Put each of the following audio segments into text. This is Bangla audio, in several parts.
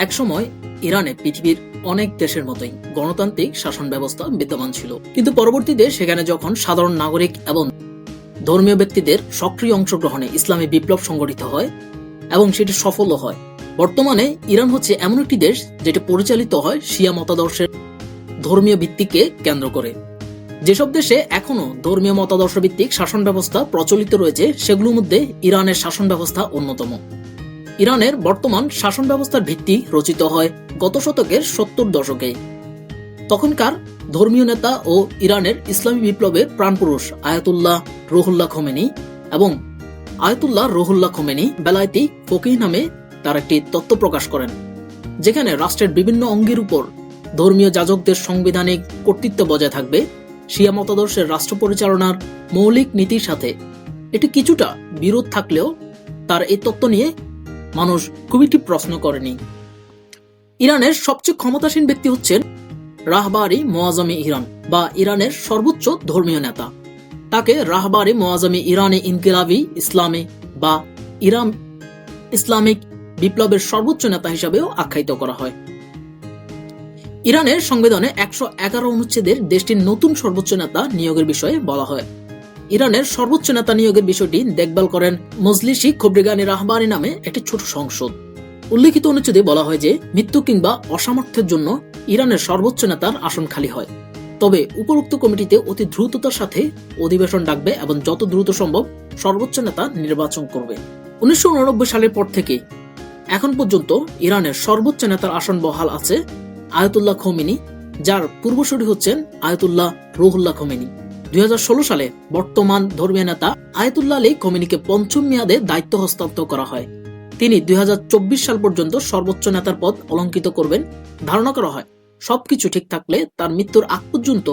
একসময় ইরানে পৃথিবীর অনেক দেশের মতোই গণতান্ত্রিক শাসন ব্যবস্থা বিদ্যমান ছিল, কিন্তু পরবর্তীতে সেখানে যখন সাধারণ নাগরিক এবং ধর্মীয় ব্যক্তিদের সক্রিয় অংশগ্রহণে ইসলামী বিপ্লব সংগঠিত হয় এবং সেটি সফলও হয়। বর্তমানে ইরান হচ্ছে এমন একটি দেশ যেটা পরিচালিত হয় শিয়া মতাদর্শের ধর্মীয় ভিত্তিকে কেন্দ্র করে। যেসব দেশে এখনো ধর্মীয় মতাদর্শ ভিত্তিক শাসন ব্যবস্থা প্রচলিত রয়েছে সেগুলোর মধ্যে ইরানের শাসন ব্যবস্থা অন্যতম। ইরানের বর্তমান শাসন ব্যবস্থার ভিত্তি রচিত হয় গত শতকের 70 দশকে। তখনকার ধর্মীয় নেতা ও ইরানের ইসলামী বিপ্লবের প্রাণপুরুষ আয়াতুল্লাহ রুহুল্লাহ খোমেনি এবং আয়াতুল্লাহ রুহুল্লাহ খোমেনি বেলায়েতি ফকিহ নামে তার একটি তত্ত্ব প্রকাশ করেন, যেখানে রাষ্ট্রের বিভিন্ন অঙ্গের উপর ধর্মীয় যাজকদের সাংবিধানিক কর্তৃত্ব বজায় থাকবে। শিয়া মতাদর্শের রাষ্ট্র পরিচালনার মৌলিক নীতির সাথে এটি কিছুটা বিরোধ থাকলেও তার এই তত্ত্ব নিয়ে মানুষ খুব একটি প্রশ্ন করেনি। ইরানের সবচেয়ে ক্ষমতাসীন ব্যক্তি হচ্ছেন রাহবারি মোয়াজ্জমে ইরান বা ইরানের সর্বোচ্চ ধর্মীয় নেতা। তাকে রাহবারি মোয়াজ্জমে ইরানে ইনকিলাবি ইসলামে বা ইরান ইসলামিক বিপ্লবের সর্বোচ্চ নেতা হিসাবেও আখ্যায়িত করা হয়। ইরানের সংবিধানে 111 অনুচ্ছেদের দেশটির নতুন সর্বোচ্চ নেতা নিয়োগের বিষয়ে বলা হয়। ইরানের সর্বোচ্চ নেতা নিয়োগের বিষয়টি দেখভাল করেন মজলিসি খবরিগানি রাহবারি নামে একটি ছোট সংসদ। উল্লেখিত অনুচ্ছেদে বলা হয় যে মৃত্যু কিংবা অসামর্থ্যের জন্য ইরানের সর্বোচ্চ নেতার আসন খালি হয়, তবে উপরোক্ত কমিটিতে অতি দ্রুততার সাথে অধিবেশন ডাকবে এবং যত দ্রুত সম্ভব সর্বোচ্চ নেতা নির্বাচন করবে। 1989 সালের পর থেকে এখন পর্যন্ত ইরানের সর্বোচ্চ নেতার আসন বহাল আছে আয়াতুল্লাহ খোমেনি, যার পূর্বসূরি হচ্ছেন আয়াতুল্লাহ রুহুল্লাহ খোমেনি। 2016 সালে বর্তমান ধর্মীয় নেতা আয়াতুল্লাহ আলী খোমেনিকে পঞ্চম মেয়াদে দায়িত্ব হস্তান্তর করা হয়। তিনি 2024 সাল পর্যন্ত সর্বোচ্চ নেতার পদ অলঙ্কৃত করবেন। ধারণা করা হয় সবকিছু ঠিক থাকলে তার মৃত্যুর আগ পর্যন্ত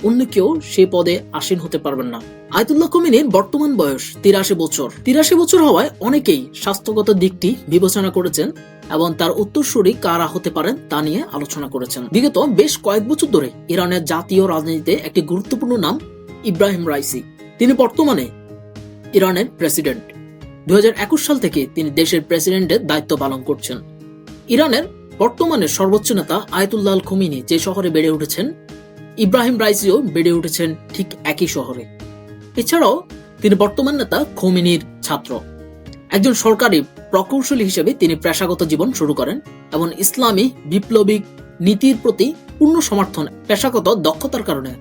অন্য কেউ সে পদে আসীন হতে পারবেন না। আয়াতুল্লাহ খোমেনির বর্তমান বয়স 83 বছর। 83 বছর হওয়ায় অনেকেই স্বাস্থ্যগত দিকটি বিবেচনা করেছেন এবং তার উত্তরসূরি কারা হতে পারেন তা নিয়ে আলোচনা করেছেন। বিগত বেশ কয়েক বছর ধরে ইরানের জাতীয় রাজনীতিতে একটি গুরুত্বপূর্ণ নাম ইব্রাহিম রাইসি। তিনি বর্তমানে ইরানের প্রেসিডেন্ট। 2021 সাল থেকে তিনি দেশের প্রেসিডেন্টের দায়িত্ব পালন করছেন। ইরানের বর্তমানে সর্বোচ্চ নেতা আয়াতুল্লাহ আল খোমেনি যে শহরে বেড়ে উঠেছেন, ইব্রাহিম রাইসিও বেড়ে উঠেছেন ঠিক একই শহরে। এছাড়াও তিনি বর্তমান নেতা খোমেনির ছাত্র। একজন সরকারি প্রকৌশলী হিসেবে তিনি পেশাগত জীবন শুরু করেন এবং ইসলামী বিপ্লবিক নীতির প্রতি পূর্ণ সমর্থন পেশাগত দক্ষতার কারণে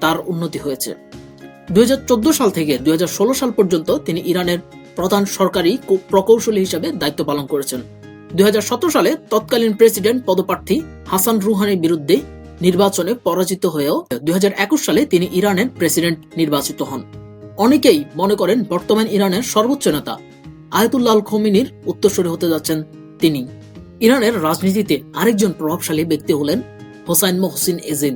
তার উন্নতি হয়েছে। 2014 সাল থেকে 2016 সাল পর্যন্ত তিনি ইরানের প্রধান সরকারি প্রকৌশলী হিসেবে দায়িত্ব পালন করেছেন। 2017 সালে তৎকালীন প্রেসিডেন্ট পদপ্রার্থী হাসান রুহানির বিরুদ্ধে নির্বাচনে পরাজিত হয়েও 2021 সালে তিনি ইরানের প্রেসিডেন্ট নির্বাচিত হন। অনেকেই মনে করেন বর্তমান ইরানের সর্বোচ্চ নেতা আয়াতুল্লাহ আল খোমেনির উত্তরসূরি হতে যাচ্ছেন তিনি। ইরানের রাজনীতিতে আরেকজন প্রভাবশালী ব্যক্তি হলেন হোসাইন মোহসিন এজিদ।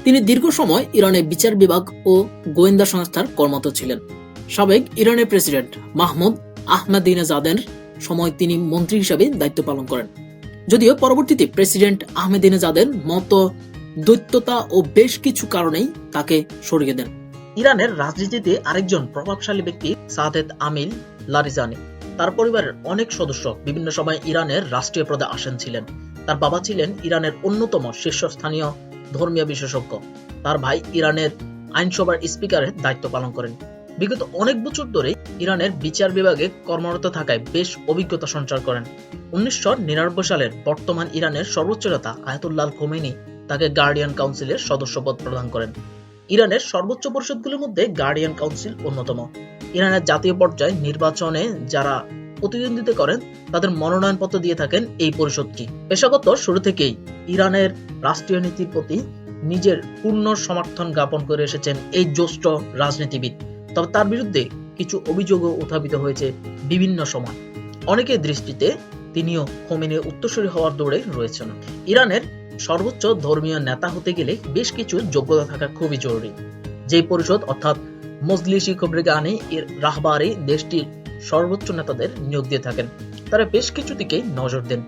তিনি দীর্ঘ সময় ইরানের বিচার বিভাগ ও গোয়েন্দা সংস্থার কর্মরত ছিলেন। সাবেক ইরানের প্রেসিডেন্ট মাহমুদ আহমেদিনেজাদের সময় তিনি মন্ত্রী হিসেবে দায়িত্ব পালন করেন, যদিও পরবর্তীতে প্রেসিডেন্ট আহমেদিনেজাদের মত দৈত্যতা ও বেশ কিছু কারণেই তাকে সরিয়ে দেন। ইরানের রাজনীতিতে আরেকজন প্রভাবশালী ব্যক্তি সাদেত আমিল লারিজানি। তার পরিবারের অনেক সদস্য বিভিন্ন সময় ইরানের রাষ্ট্রীয় পদে আসীন ছিলেন। তার বাবা ছিলেন ইরানের অন্যতম শীর্ষস্থানীয় ধর্মীয় বিশেষজ্ঞ। তার ভাই ইরানের আইনসভার স্পিকারের দায়িত্ব পালন করেন। বিগত অনেক বছর ধরে ইরানের বিচার বিভাগে কর্মরত থাকায় বেশ অভিজ্ঞতা সঞ্চার করেন। 1999 সালের বর্তমান ইরানের সর্বোচ্চ নেতা আয়াতুল্লাহ আল খোমেনি তাকে গার্ডিয়ান কাউন্সিলের সদস্যপদ প্রদান করেন। ইরানের সর্বোচ্চ পরিষদগুলোর মধ্যে গার্ডিয়ান কাউন্সিল অন্যতম। ইরানের জাতীয় পর্যায়ে নির্বাচনে যারা প্রতিদ্বন্দ্বিতা করেন তাদের মনোনয়নপত্র দিয়ে থাকেন এই পরিষদটি। পেশাগত শুরু থেকেই ইরানের রাষ্ট্রীয় নীতির প্রতি নিজের পূর্ণ সমর্থন জ্ঞাপন করে এসেছেন এই জ্যেষ্ঠ রাজনীতিবিদ। তবে তার বিরুদ্ধে কিছু অভিযোগও উত্থাপিত হয়েছে বিভিন্ন সময়। অনেকের দৃষ্টিতে তিনিও খোমেনির উত্তরসূরি হওয়ার দৌড়ে রয়েছেন। ইরানের সর্বোচ্চ ধর্মীয় নেতা হতে গেলে বেশ কিছু যোগ্যতা থাকা খুবই জরুরি। যে পরিষদ অর্থাৎ মজলিসি খবরিগানি রাহবারি দেশটির সর্বোচ্চ নেতাদের নিয়োগ দিয়ে থাকেন, তারা বেশ কিছু দিকে নজর দেন।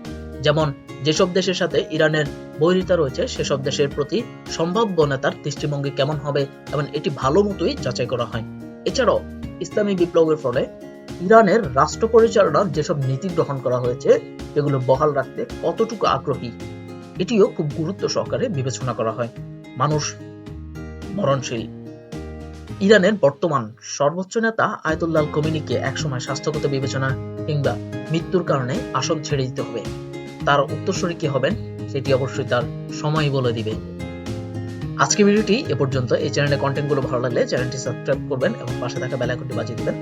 যেমন যেসব দেশের সাথে ইরানের বৈরিতা রয়েছে সেসব দেশের প্রতি সম্ভাব্য নেতার দৃষ্টিভঙ্গি কেমন হবে এবং এটি ভালো মতোই যাচাই করা হয়। এছাড়াও ইসলামী বিপ্লবের ফলে ইরানের রাষ্ট্র পরিচালনার যেসব নীতি গ্রহণ করা হয়েছে এগুলো বহাল রাখতে কতটুকু আগ্রহী, এটিও খুব গুরুত্ব সহকারে বিবেচনা করা হয়। মানুষ মরণশীল। ইরানের বর্তমান সর্বোচ্চ নেতা আয়াতুল্লাহ খোমেনিকে একসময় স্বাস্থ্যগত বিবেচনা কিংবা মৃত্যুর কারণে আসন ছেড়ে দিতে হবে। তার উত্তরসূরি কি হবেন সেটি অবশ্যই তার সময় বলে দিবে। আজকে ভিডিওটি এ পর্যন্ত। এই চ্যানেলের কন্টেন্টগুলো ভালো লাগলে চ্যানেলটি সাবস্ক্রাইব করবেন এবং পাশে থাকা বেল আইকনটি বাজিয়ে দিবেন।